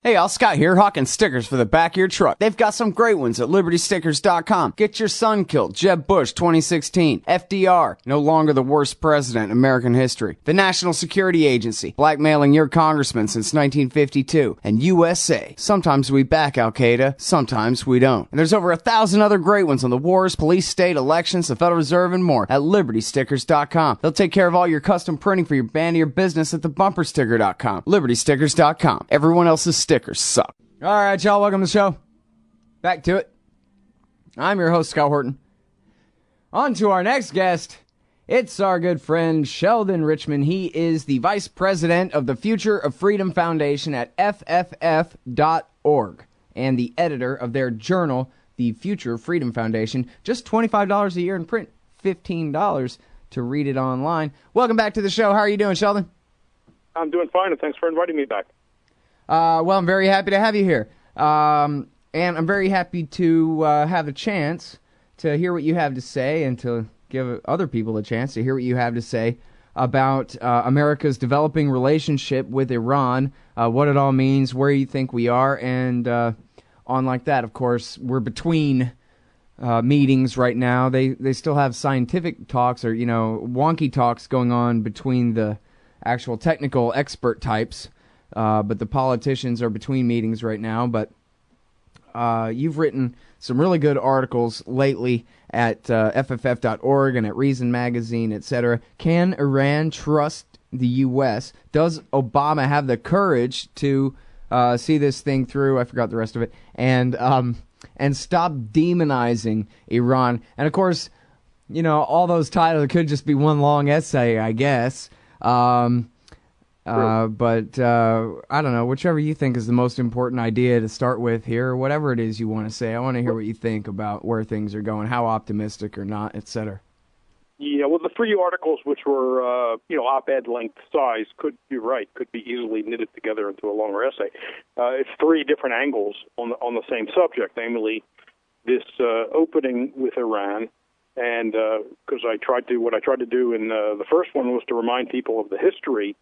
Hey, all, Scott here, hawking stickers for the back of your truck. They've got some great ones at libertystickers.com. Get your son killed, Jeb Bush 2016. FDR, no longer the worst president in American history. The National Security Agency, blackmailing your congressman since 1952. And USA, sometimes we back Al-Qaeda, sometimes we don't. And there's over 1,000 other great ones on the wars, police, state, elections, the Federal Reserve, and more at libertystickers.com. They'll take care of all your custom printing for your band or your business at thebumpersticker.com. libertystickers.com. Everyone else's stickers suck. All right, y'all, welcome to the show. Back to it. I'm your host, Scott Horton. On to our next guest. It's our good friend, Sheldon Richman. He is the vice president of the Future of Freedom Foundation at FFF.org and the editor of their journal, the Future of Freedom Foundation. Just $25 a year in print, $15 to read it online. Welcome back to the show. How are you doing, Sheldon? I'm doing fine, and thanks for inviting me back. Well, I'm very happy to have you here. And I'm very happy to have a chance to hear what you have to say and to give other people a chance to hear what you have to say about America's developing relationship with Iran, what it all means, where you think we are, and on like that. Of course, we're between meetings right now. They still have scientific talks or, wonky talks going on between the actual technical expert types. But the politicians are between meetings right now. But you've written some really good articles lately at FFF.org and at Reason Magazine, etc. Can Iran trust the U.S.? Does Obama have the courage to see this thing through? I forgot the rest of it. And stop demonizing Iran. And, of course, all those titles could just be one long essay, I guess. But I don't know, whichever you think is the most important idea to start with here, or whatever it is you want to say. I want to hear what you think about where things are going, how optimistic or not, etc. Yeah, well, the three articles, which were, op-ed length size, could be easily knitted together into a longer essay. It's three different angles on the same subject, namely this opening with Iran. And because what I tried to do in the first one was to remind people of the history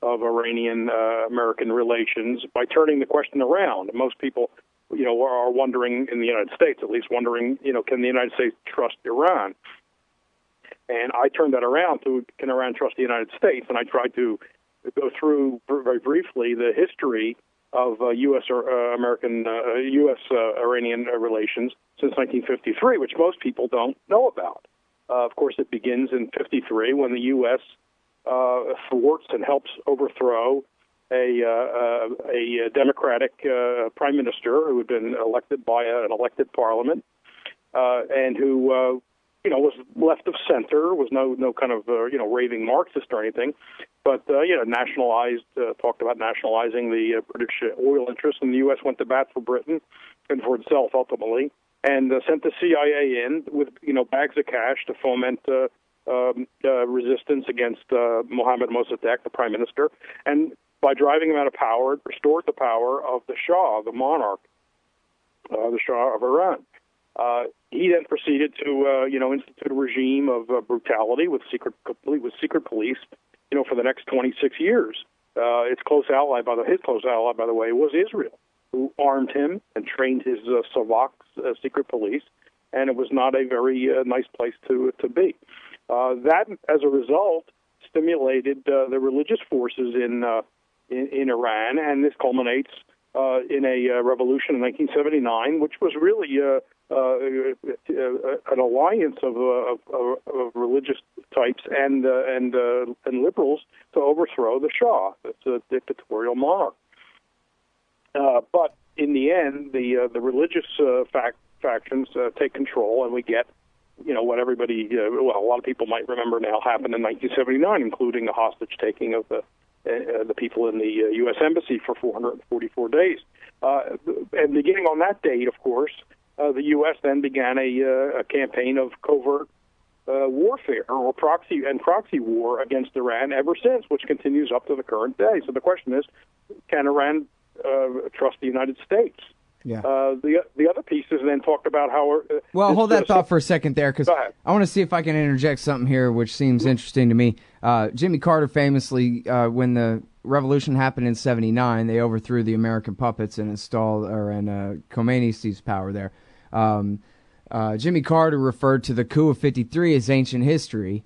of Iranian-American relations by turning the question around. Most people, are wondering, in the United States at least, can the United States trust Iran? And I turned that around to, can Iran trust the United States? And I tried to go through very briefly the history of U.S.-Iranian relations since 1953, which most people don't know about. Of course, it begins in 1953 when the U.S. thwarts and helps overthrow a Democratic prime minister who had been elected by an elected parliament, and who was left of center, was no kind of raving Marxist or anything, but nationalized, talked about nationalizing the British oil interests, and the U.S. went to bat for Britain and for itself ultimately, and sent the CIA in with bags of cash to foment resistance against Mohammad Mossadegh, the prime minister, and by driving him out of power, restored the power of the Shah, the monarch, the Shah of Iran. He then proceeded to, institute a regime of brutality with secret police, for the next 26 years. His close ally, by the way, was Israel, who armed him and trained his Savaks, secret police, and it was not a very nice place to be. That, as a result, stimulated the religious forces in Iran, and this culminates in a revolution in 1979, which was really an alliance of religious types and liberals to overthrow the Shah. That's a dictatorial monarch. But in the end, the religious factions take control, and we get what everybody, a lot of people might remember now, happened in 1979, including the hostage taking of the people in the U.S. Embassy for 444 days. And beginning on that date, of course, the U.S. then began a campaign of covert warfare or proxy war against Iran ever since, which continues up to the current day. So the question is, can Iran trust the United States? Yeah. The other pieces then talked about how... hold that thought for a second there, because I want to see if I can interject something here which seems interesting to me. Jimmy Carter famously, when the revolution happened in '79, they overthrew the American puppets and Khomeini seized power there. Jimmy Carter referred to the coup of '53 as ancient history.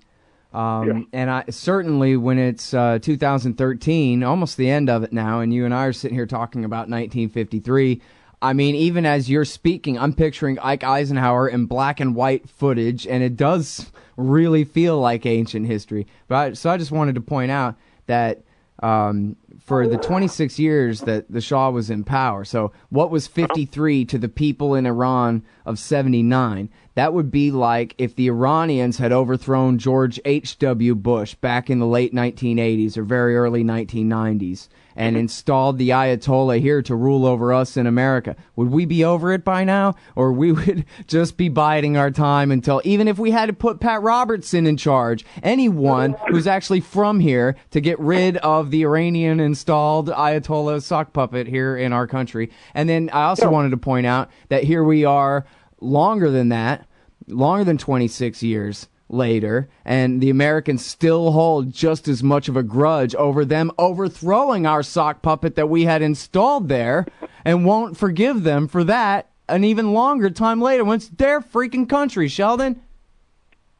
And certainly when it's 2013, almost the end of it now, and you and I are sitting here talking about 1953, I mean, even as you're speaking, I'm picturing Ike Eisenhower in black and white footage, and it does really feel like ancient history. So I just wanted to point out that for the 26 years that the Shah was in power, so what was 53 to the people in Iran of 79? That would be like if the Iranians had overthrown George H.W. Bush back in the late 1980s or very early 1990s and installed the Ayatollah here to rule over us in America. Would we be over it by now? Or we would just be biding our time until, even if we had to put Pat Robertson in charge, anyone who's actually from here, to get rid of the Iranian installed Ayatollah sock puppet here in our country. And then I also wanted to point out that here we are longer than that, longer than 26 years later, and the Americans still hold just as much of a grudge over them overthrowing our sock puppet that we had installed there, and won't forgive them for that an even longer time later when it's their freaking country, Sheldon.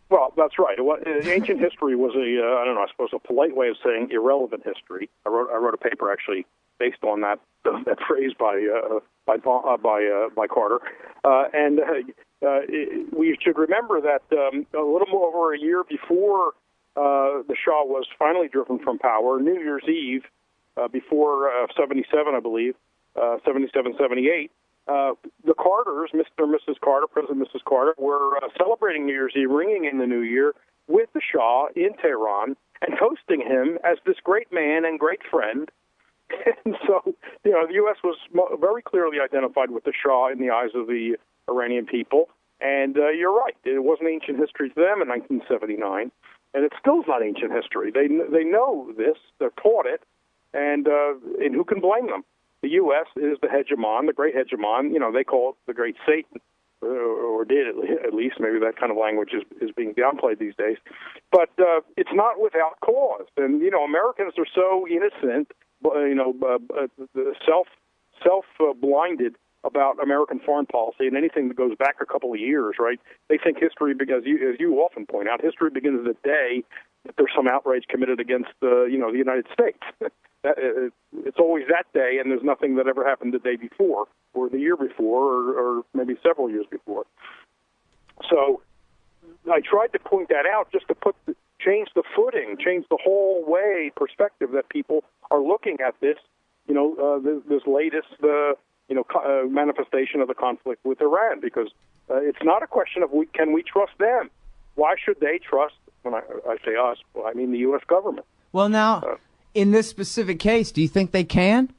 Well, that's right. Ancient history was I don't know, I suppose a polite way of saying irrelevant history. I wrote a paper actually based on that phrase by Carter, and we should remember that a little more over a year before the Shah was finally driven from power, New Year's Eve, before 77, I believe, 77, 78, the Carters, Mr. and Mrs. Carter, President and Mrs. Carter, were celebrating New Year's Eve, ringing in the New Year with the Shah in Tehran and toasting him as this great man and great friend. And so, the U.S. was very clearly identified with the Shah in the eyes of the Iranian people. And you're right, it wasn't ancient history to them in 1979, and it still is not ancient history. They know this, they're taught it, and who can blame them? The U.S. is the hegemon, the great hegemon. They call it the great Satan, or did at least. Maybe that kind of language is being downplayed these days. But it's not without cause. And, Americans are so innocent, self-blinded about American foreign policy and anything that goes back a couple of years, right? They think history, because as you often point out, history begins the day that there's some outrage committed against the United States. It's always that day, and there's nothing that ever happened the day before or the year before or maybe several years before. So I tried to point that out just to change the footing, change the whole perspective that people are looking at this, this latest, manifestation of the conflict with Iran, because it's not a question of can we trust them. Why should they trust, when I say us, well, I mean the U.S. government. Well, now, in this specific case, do you think they can?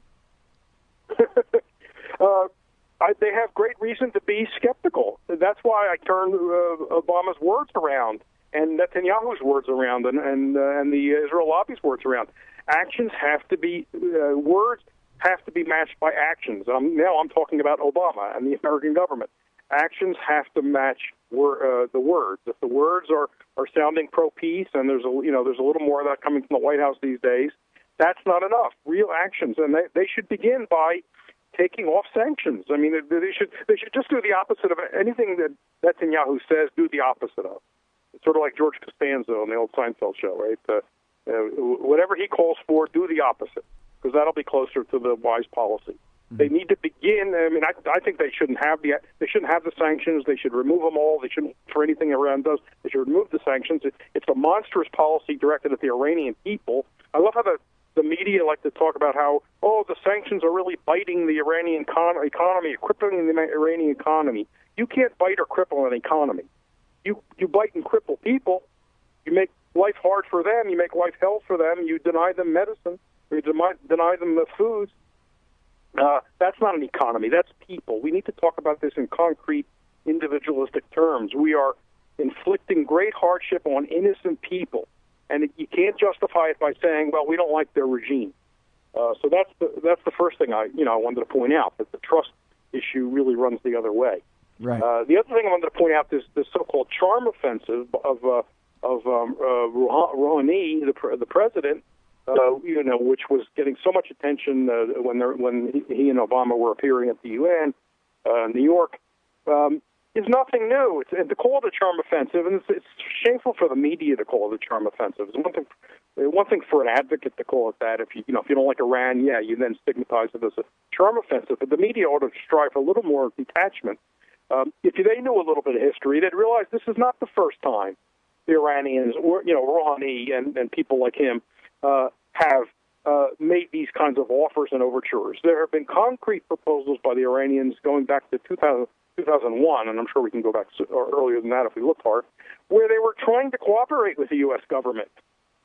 They have great reason to be skeptical. That's why I turned Obama's words around and Netanyahu's words around and the Israel lobby's words around. Actions have to be, words have to be matched by actions. Now I'm talking about Obama and the American government. Actions have to match the words. If the words are sounding pro-peace, and there's a little more of that coming from the White House these days, that's not enough. Real actions, and they should begin by taking off sanctions. I mean, they should just do the opposite of anything that Netanyahu says. Do the opposite of. It's sort of like George Costanza on the old Seinfeld show, right? Whatever he calls for, do the opposite, because that'll be closer to the wise policy. Mm-hmm. They need to begin. I mean, I think they shouldn't have the sanctions. They should remove them all. They shouldn't, for anything Iran does, they should remove the sanctions. It's a monstrous policy directed at the Iranian people. I love how the media like to talk about how, the sanctions are really biting the Iranian economy, crippling the Iranian economy. You can't bite or cripple an economy. You bite and cripple people. You make life hard for them. You make life hell for them. You deny them medicine. Or you deny them the foods. That's not an economy. That's people. We need to talk about this in concrete, individualistic terms. We are inflicting great hardship on innocent people, and you can't justify it by saying, "Well, we don't like their regime." So that's the first thing I wanted to point out, that the trust issue really runs the other way. Right. The other thing I wanted to point out is this so-called charm offensive of Rouhani, the president, which was getting so much attention when he and Obama were appearing at the UN, New York, is nothing new. To call it a charm offensive, and it's shameful for the media to call it a charm offensive. It's one thing for an advocate to call it that. If you don't like Iran, you then stigmatize it as a charm offensive. But the media ought to strive for a little more detachment. If they knew a little bit of history, they'd realize this is not the first time the Iranians, or Rouhani and people like him, have made these kinds of offers and overtures. There have been concrete proposals by the Iranians going back to 2001, and I'm sure we can go back earlier than that if we look hard, where they were trying to cooperate with the U.S. government.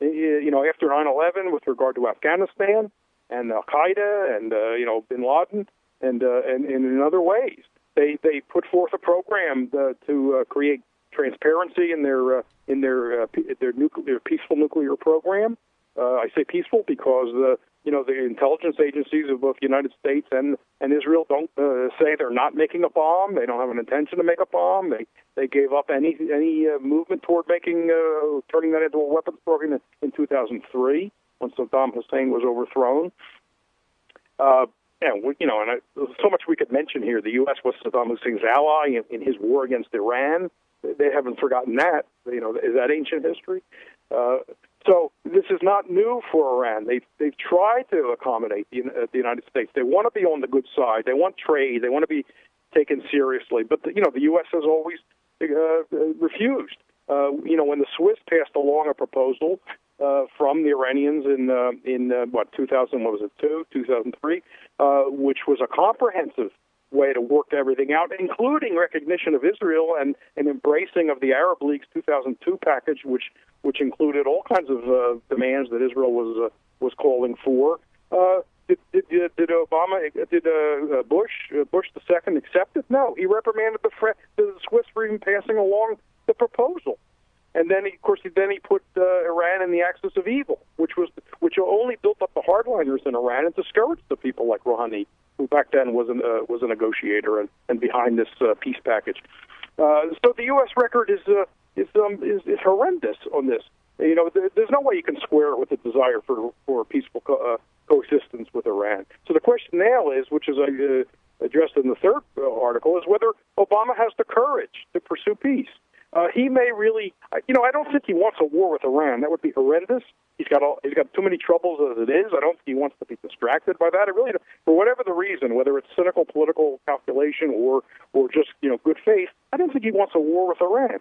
After 9/11, with regard to Afghanistan and Al Qaeda and Bin Laden, and in other ways, they put forth a program to create transparency in their peaceful nuclear program. I say peaceful because the intelligence agencies of both the United States and Israel don't say they're not making a bomb. They don't have an intention to make a bomb. They gave up any movement toward turning that into a weapons program in 2003 when Saddam Hussein was overthrown. So much we could mention here. The U.S. was Saddam Hussein's ally in his war against Iran. They haven't forgotten that. Is that ancient history? So this is not new for Iran. They've tried to accommodate the United States. They want to be on the good side. They want trade. They want to be taken seriously. But the U.S. has always refused. When the Swiss passed along a proposal from the Iranians in 2003, which was a comprehensive way to work everything out, including recognition of Israel and embracing of the Arab League's 2002 package, which included all kinds of demands that Israel was calling for. Did Bush II accept it? No, he reprimanded the Swiss for even passing along the proposal. And then, of course, he put Iran in the axis of evil, which only built up the hardliners in Iran and discouraged the people like Rouhani, who back then was a negotiator and behind this peace package. So the U.S. record is horrendous on this. There's no way you can square it with the desire for peaceful coexistence with Iran. So the question now is, which is addressed in the third article, is whether Obama has the courage to pursue peace. He may really, I don't think he wants a war with Iran. That would be horrendous. He's got too many troubles as it is. I don't think he wants to be distracted by that. I really, for whatever the reason, whether it's cynical political calculation or just good faith, I don't think he wants a war with Iran.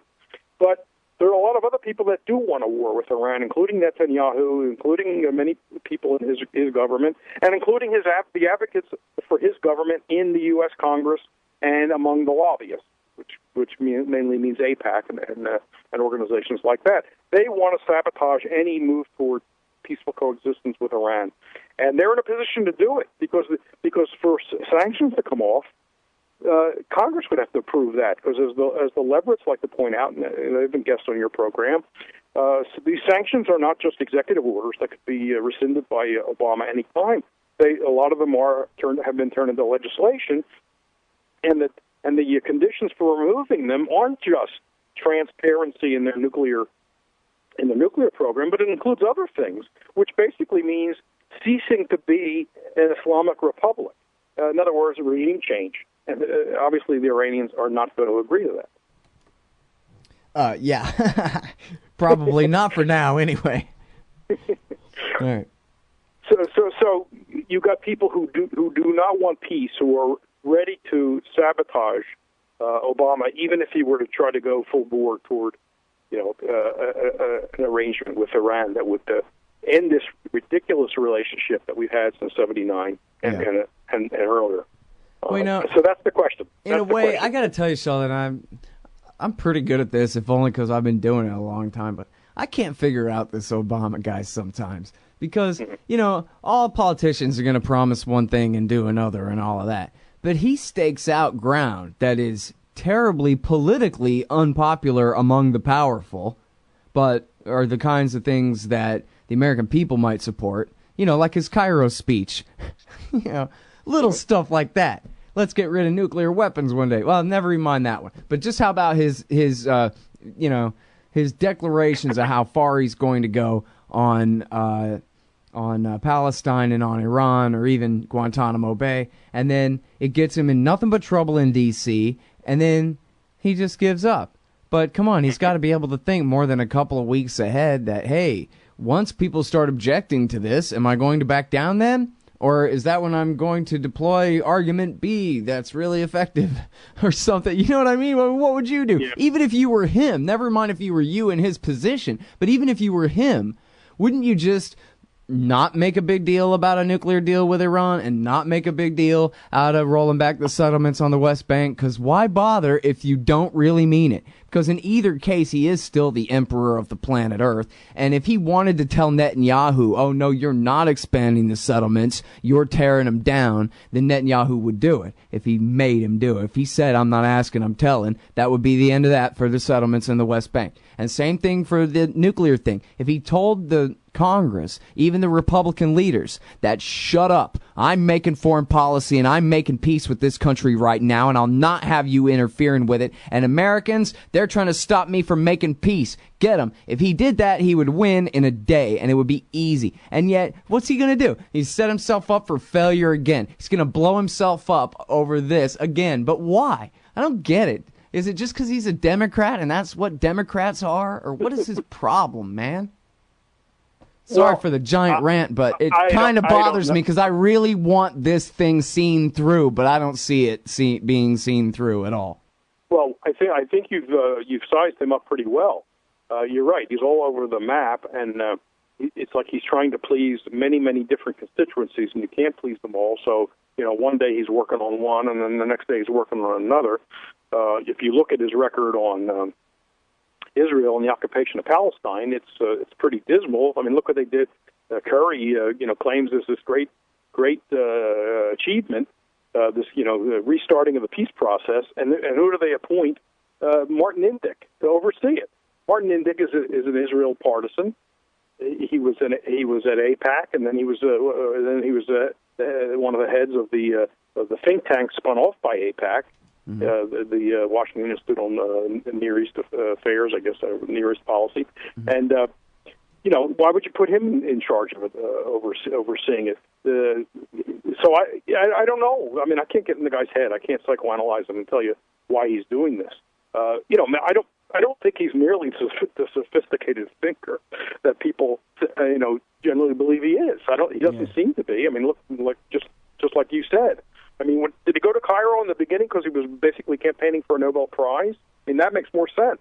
But there are a lot of other people that do want a war with Iran, including Netanyahu, including many people in his government, and including the advocates for his government in the U.S. Congress and among the lobbyists, which mainly means AIPAC and organizations like that. They want to sabotage any move toward peaceful coexistence with Iran, and they're in a position to do it because for sanctions to come off, Congress would have to approve that, because as the Leverets like to point out, and they've been guests on your program, so these sanctions are not just executive orders that could be rescinded by Obama any time. A lot of them have been turned into legislation, and the conditions for removing them aren't just transparency in their nuclear program, but it includes other things, which basically means ceasing to be an Islamic republic. In other words, a regime change. And obviously the Iranians are not going to agree to that. Yeah. Probably not for now, anyway. All right. So you got people who do not want peace, who are ready to sabotage Obama, even if he were to try to go full bore toward, an arrangement with Iran that would end this ridiculous relationship that we've had since '79 and earlier. So that's the question. In a way, I got to tell you, Sheldon, I'm pretty good at this, if only because I've been doing it a long time. But I can't figure out this Obama guy sometimes because, all politicians are going to promise one thing and do another and all of that. But he stakes out ground that is terribly politically unpopular among the powerful, but are the kinds of things that the American people might support, like his Cairo speech, little stuff like that. Let's get rid of nuclear weapons one day. Well, never mind that one. But just how about his his declarations of how far he's going to go on Palestine and on Iran or even Guantanamo Bay, and then it gets him in nothing but trouble in D.C., and then he just gives up. But come on, he's got to be able to think more than a couple of weeks ahead that, hey, once people start objecting to this, am I going to back down then? Or is that when I'm going to deploy argument B that's really effective or something? You know what I mean? What would you do? Yeah. Even if you were him, never mind if you were you in his position, but even if you were him, wouldn't you just not make a big deal about a nuclear deal with Iran and not make a big deal out of rolling back the settlements on the West Bank? Because why bother if you don't really mean it? Because in either case, he is still the emperor of the planet Earth. And if he wanted to tell Netanyahu, oh, no, you're not expanding the settlements, you're tearing them down, then Netanyahu would do it if he made him do it. If he said, I'm not asking, I'm telling, that would be the end of that for the settlements in the West Bank. And same thing for the nuclear thing. If he told the Congress, even the Republican leaders, that shut up, I'm making foreign policy and I'm making peace with this country right now, and I'll not have you interfering with it. And Americans, they're trying to stop me from making peace. Get him. If he did that, he would win in a day, and it would be easy. And yet, what's he going to do? He's set himself up for failure again. He's going to blow himself up over this again. But why? I don't get it. Is it just because he's a Democrat and that's what Democrats are? Or what is his problem, man? Sorry for the giant rant, but it kind of bothers me because I really want this thing seen through, but I don't see it being seen through at all. Well, I think you've sized him up pretty well. You're right; he's all over the map, and it's like he's trying to please many, many different constituencies, and you can't please them all. So, one day he's working on one, and then the next day he's working on another. If you look at his record on Israel and the occupation of Palestine, it's pretty dismal. I mean, look what they did. Kerry, claims this great achievement, this restarting of the peace process, and who do they appoint? Martin Indyk to oversee it. Martin Indyk is an Israel partisan. He was at AIPAC, and then he was one of the heads of the think tank spun off by AIPAC. Mm-hmm. The Washington Institute on Near East Affairs, I guess, Near East Policy. Mm-hmm. And, why would you put him in charge of it, overseeing it? So I don't know. I mean, I can't get in the guy's head. I can't psychoanalyze him and tell you why he's doing this. I don't think he's merely the sophisticated thinker that people, generally believe he is. He doesn't seem to be. I mean, look, just like you said. I mean, did he go to Cairo in the beginning because he was basically campaigning for a Nobel Prize? I mean, that makes more sense.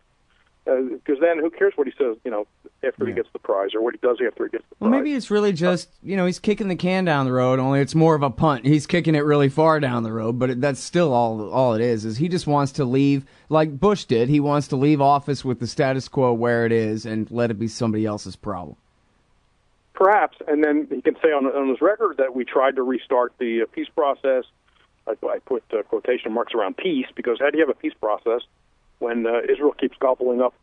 Because then who cares what he says, after he gets the prize, or what he does after he gets the prize. Well, maybe it's really just, he's kicking the can down the road, only it's more of a punt. He's kicking it really far down the road, but that's still all it is he just wants to leave, like Bush did. He wants to leave office with the status quo where it is and let it be somebody else's problem. Perhaps, and then he can say on his record that we tried to restart the peace process. I put quotation marks around peace, because how do you have a peace process when Israel keeps gobbling up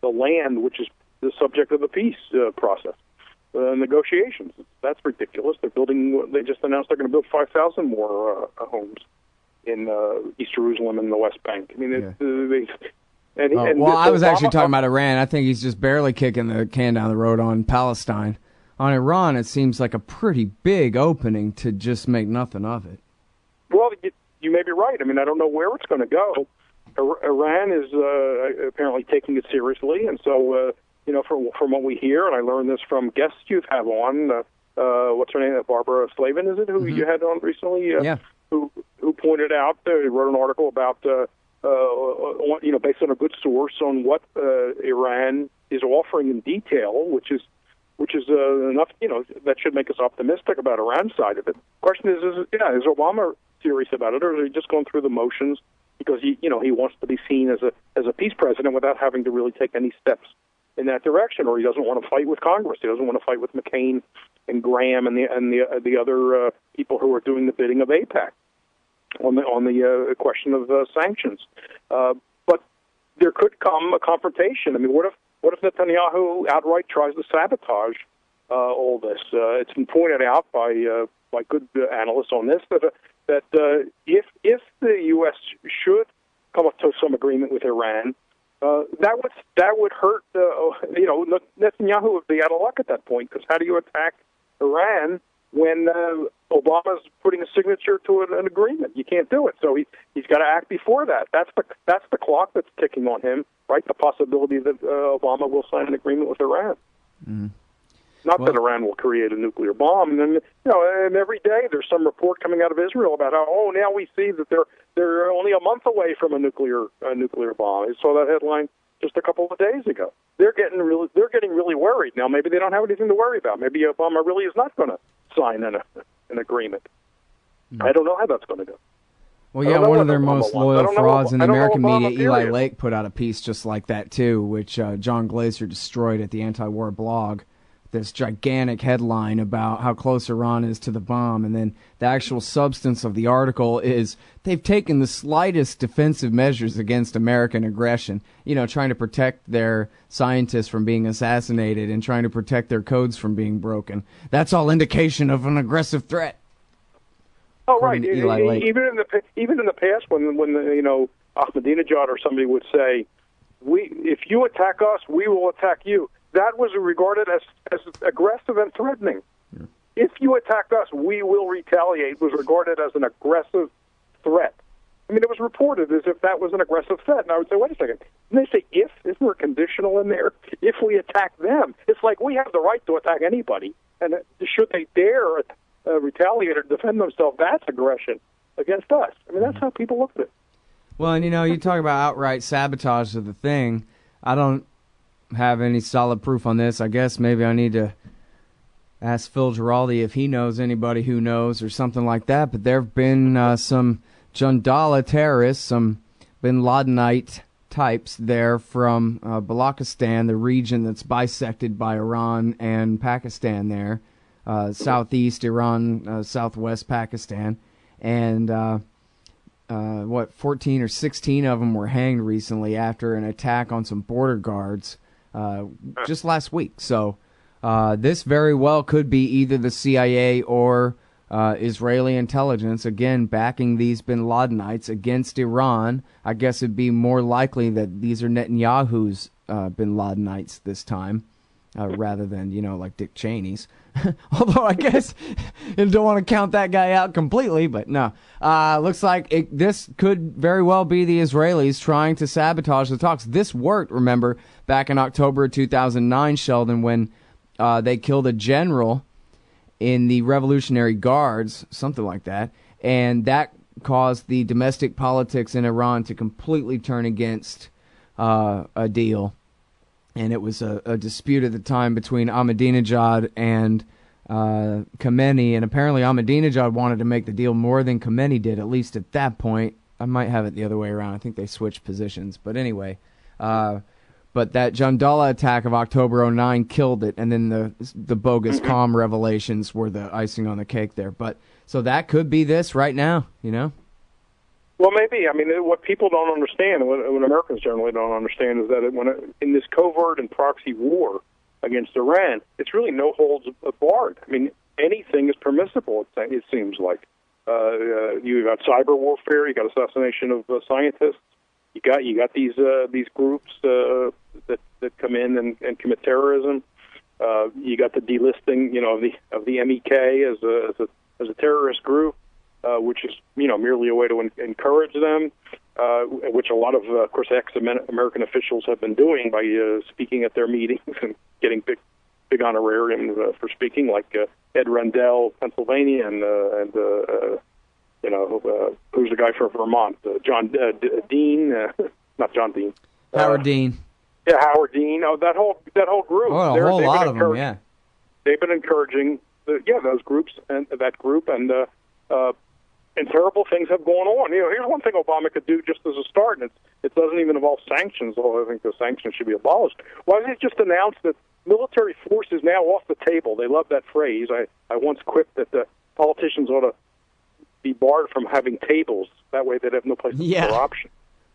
the land, which is the subject of the peace process, negotiations? That's ridiculous. They just announced they're going to build 5,000 more homes in East Jerusalem and the West Bank. I mean, I was actually talking about Iran. I think he's just barely kicking the can down the road on Palestine. On Iran, it seems like a pretty big opening to just make nothing of it. Well, you may be right. I mean, I don't know where it's going to go. Iran is apparently taking it seriously, and so from what we hear, and I learned this from guests you've had on. What's her name? Barbara Slavin, is it? Who you had on recently? Yeah. Who pointed out? Wrote an article about based on a good source on what Iran is offering in detail, which is enough. That should make us optimistic about Iran's side of it. Question is Obama serious about it, or are they just going through the motions because he wants to be seen as a peace president without having to really take any steps in that direction, or he doesn't want to fight with Congress, he doesn't want to fight with McCain and Graham and the other people who are doing the bidding of AIPAC on the question of sanctions. But there could come a confrontation. I mean, what if Netanyahu outright tries to sabotage all this? It's been pointed out by good analysts on this that if the U.S. should come up to some agreement with Iran, that would hurt. Netanyahu would be out of luck at that point, because how do you attack Iran when Obama's putting a signature to an agreement? You can't do it. So he's got to act before that. That's the clock that's ticking on him, right? The possibility that Obama will sign an agreement with Iran. Mm-hmm. Not that Iran will create a nuclear bomb. And then, and every day there's some report coming out of Israel about how, now we see that they're only a month away from a nuclear bomb. I saw that headline just a couple of days ago. They're getting really worried now. Maybe they don't have anything to worry about. Maybe Obama really is not going to sign an agreement. Mm-hmm. I don't know how that's going to go. Well, yeah, one of their most loyal frauds in the American media, Eli Lake, put out a piece just like that, too, which John Glaser destroyed at the anti-war blog. This gigantic headline about how close Iran is to the bomb, and then the actual substance of the article is they've taken the slightest defensive measures against American aggression, trying to protect their scientists from being assassinated and trying to protect their codes from being broken. That's all indication of an aggressive threat. Oh, right. Even in the past, when Ahmadinejad or somebody would say, if you attack us, we will attack you. That was regarded as aggressive and threatening. Yeah. If you attack us, we will retaliate was regarded as an aggressive threat. I mean, it was reported as if that was an aggressive threat. And I would say, wait a second. And they say, if? Isn't there a conditional in there? If we attack them. It's like we have the right to attack anybody. And should they dare retaliate or defend themselves, that's aggression against us. I mean, that's how people look at it. Well, and you talk about outright sabotage of the thing. I don't have any solid proof on this. I guess maybe I need to ask Phil Giraldi if he knows anybody who knows or something like that. But there have been some Jandala terrorists, some bin Ladenite types there from Balochistan, the region that's bisected by Iran and Pakistan there, southeast Iran, southwest Pakistan. And 14 or 16 of them were hanged recently after an attack on some border guards just last week. So this very well could be either the CIA or Israeli intelligence, again, backing these bin Ladenites against Iran. I guess it'd be more likely that these are Netanyahu's bin Ladenites this time, rather than, like Dick Cheney's. Although I guess I don't want to count that guy out completely, but no. Looks like this could very well be the Israelis trying to sabotage the talks. This worked, remember, back in October of 2009, Sheldon, when they killed a general in the Revolutionary Guards, something like that, and that caused the domestic politics in Iran to completely turn against a deal. And it was a dispute at the time between Ahmadinejad and Khamenei, and apparently Ahmadinejad wanted to make the deal more than Khamenei did, at least at that point. I might have it the other way around. I think they switched positions. But anyway, but that Jandala attack of October 2009 killed it, and then the bogus calm revelations were the icing on the cake there. But so that could be this right now, Well, maybe. I mean, what people don't understand, what Americans generally don't understand, is that in this covert and proxy war against Iran, it's really no holds barred. I mean, anything is permissible, it seems like. You got cyber warfare, you got assassination of scientists, you got these groups that come in and commit terrorism. You got the delisting, of the MEK as a terrorist group. Which is, merely a way to encourage them, which a lot of course, ex-American officials have been doing by speaking at their meetings and getting big honorarium for speaking, like Ed Rendell, Pennsylvania, and who's the guy from Vermont? John Dean, not John Dean. Howard Dean. Yeah, Howard Dean. Oh, that whole group. Oh, a whole lot of them. Yeah. They've been encouraging those groups and that group and terrible things have gone on. Here's one thing Obama could do just as a start, and it doesn't even involve sanctions, although I think the sanctions should be abolished. Why doesn't he just announce that military force is now off the table? They love that phrase. I once quipped that the politicians ought to be barred from having tables. That way they'd have no place to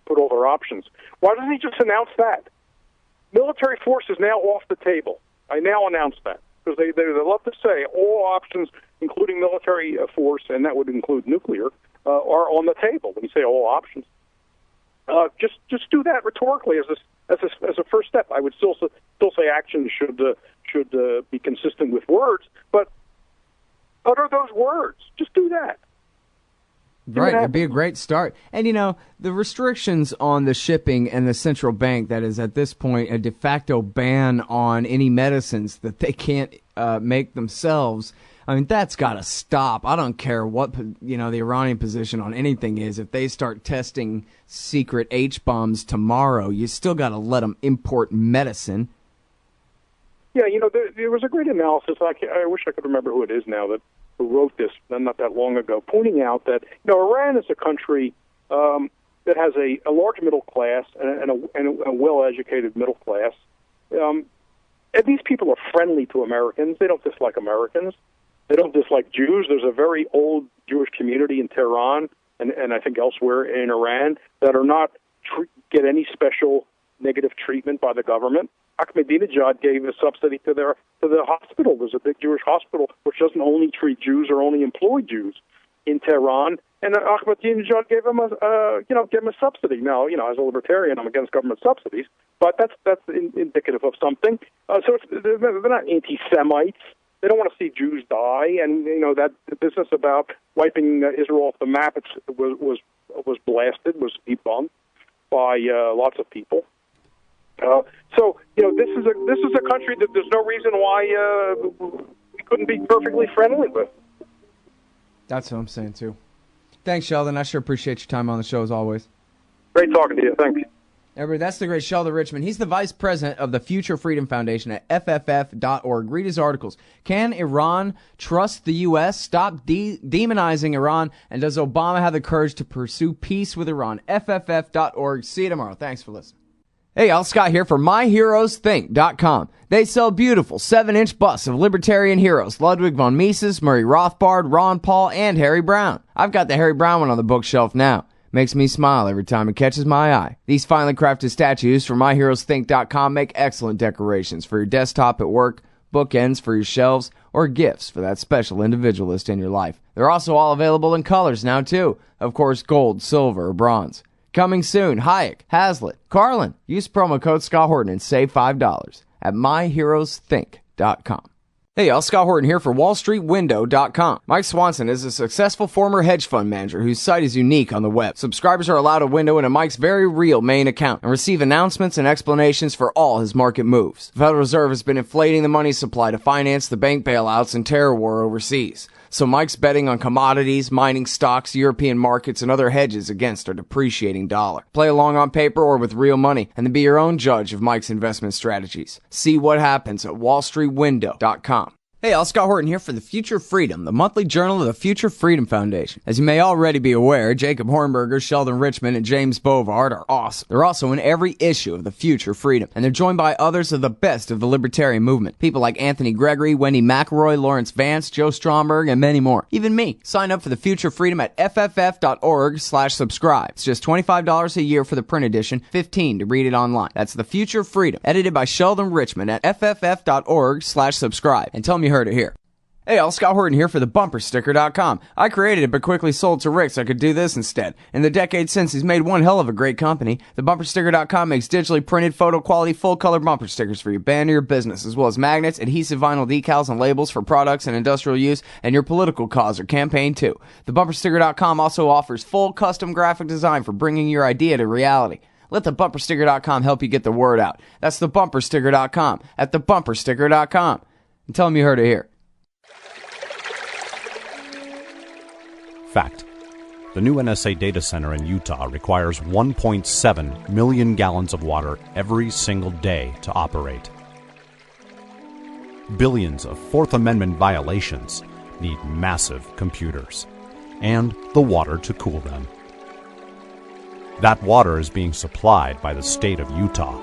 put all their options. Why doesn't he just announce that? Military force is now off the table. I now announce that. Because they love to say all options, including military force, and that would include nuclear, are on the table. When you say all options, just do that rhetorically as as a first step. I would still say actions should be consistent with words, but utter those words. Just do that. Right, it'd be a great start. And, the restrictions on the shipping and the central bank that is at this point a de facto ban on any medicines that they can't make themselves, I mean, that's got to stop. I don't care what, the Iranian position on anything is. If they start testing secret H-bombs tomorrow, you still got to let them import medicine. Yeah, there was a great analysis. I wish I could remember who it is now who wrote this not that long ago, pointing out that Iran is a country that has a large middle class and a well-educated middle class. And these people are friendly to Americans. They don't dislike Americans. They don't dislike Jews. There's a very old Jewish community in Tehran and I think elsewhere in Iran that are not get any special negative treatment by the government. Ahmadinejad gave a subsidy to the hospital. There's a big Jewish hospital which doesn't only treat Jews or only employ Jews in Tehran, and Ahmadinejad gave him a subsidy. Now, as a libertarian, I'm against government subsidies, but that's indicative of something. So they're not anti-Semites. They don't want to see Jews die, and that the business about wiping Israel off the map was blasted, was debunked by lots of people. So this is a country that there's no reason why we couldn't be perfectly friendly with. That's what I'm saying too. Thanks, Sheldon. I sure appreciate your time on the show as always. Great talking to you. Thank you. Everybody, that's the great Sheldon Richman. He's the vice president of the Future Freedom Foundation at FFF.org. Read his articles. Can Iran trust the U.S.? Stop demonizing Iran. And does Obama have the courage to pursue peace with Iran? FFF.org. See you tomorrow. Thanks for listening. Hey, y'all, Scott here for MyHeroesThink.com. They sell beautiful 7-inch busts of libertarian heroes, Ludwig von Mises, Murray Rothbard, Ron Paul, and Harry Brown. I've got the Harry Brown one on the bookshelf now. Makes me smile every time it catches my eye. These finely crafted statues from MyHeroesThink.com make excellent decorations for your desktop at work, bookends for your shelves, or gifts for that special individualist in your life. They're also all available in colors now, too. Of course, gold, silver, or bronze. Coming soon, Hayek, Hazlitt, Carlin. Use promo code Scott Horton and save $5 at MyHeroesThink.com. Hey y'all, Scott Horton here for WallStreetWindow.com. Mike Swanson is a successful former hedge fund manager whose site is unique on the web. Subscribers are allowed a window into Mike's very real main account and receive announcements and explanations for all his market moves. The Federal Reserve has been inflating the money supply to finance the bank bailouts and terror war overseas. So Mike's betting on commodities, mining stocks, European markets, and other hedges against a depreciating dollar. Play along on paper or with real money, and then be your own judge of Mike's investment strategies. See what happens at WallStreetWindow.com. Hey, all, Scott Horton here for The Future Freedom, the monthly journal of the Future Freedom Foundation. As you may already be aware, Jacob Hornberger, Sheldon Richman, and James Bovard are awesome. They're also in every issue of The Future Freedom, and they're joined by others of the best of the libertarian movement. People like Anthony Gregory, Wendy McElroy, Lawrence Vance, Joe Stromberg, and many more. Even me. Sign up for The Future Freedom at FFF.org/subscribe. It's just $25 a year for the print edition, $15 to read it online. That's The Future Freedom, edited by Sheldon Richman at FFF.org/subscribe. And tell me you heard it here. Hey, all, Scott Horton here for the BumperSticker.com. I created it but quickly sold to Rick so I could do this instead. In the decades since, he's made one hell of a great company. The BumperSticker.com makes digitally printed, photo-quality, full-color bumper stickers for your band or your business, as well as magnets, adhesive vinyl decals, and labels for products and industrial use, and your political cause or campaign, too. The BumperSticker.com also offers full custom graphic design for bringing your idea to reality. Let the BumperSticker.com help you get the word out. That's the BumperSticker.com at the BumperSticker.com. And tell them you heard it here. Fact. The new NSA data center in Utah requires 1.7 million gallons of water every single day to operate. Billions of Fourth Amendment violations need massive computers and the water to cool them. That water is being supplied by the state of Utah.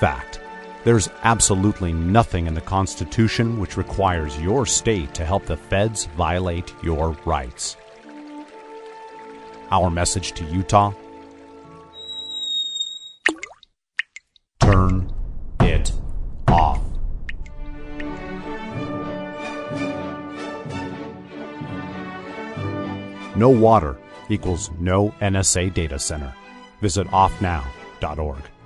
Fact. There's absolutely nothing in the Constitution which requires your state to help the feds violate your rights. Our message to Utah: turn it off. No water equals no NSA data center. Visit offnow.org. www.ccc.org.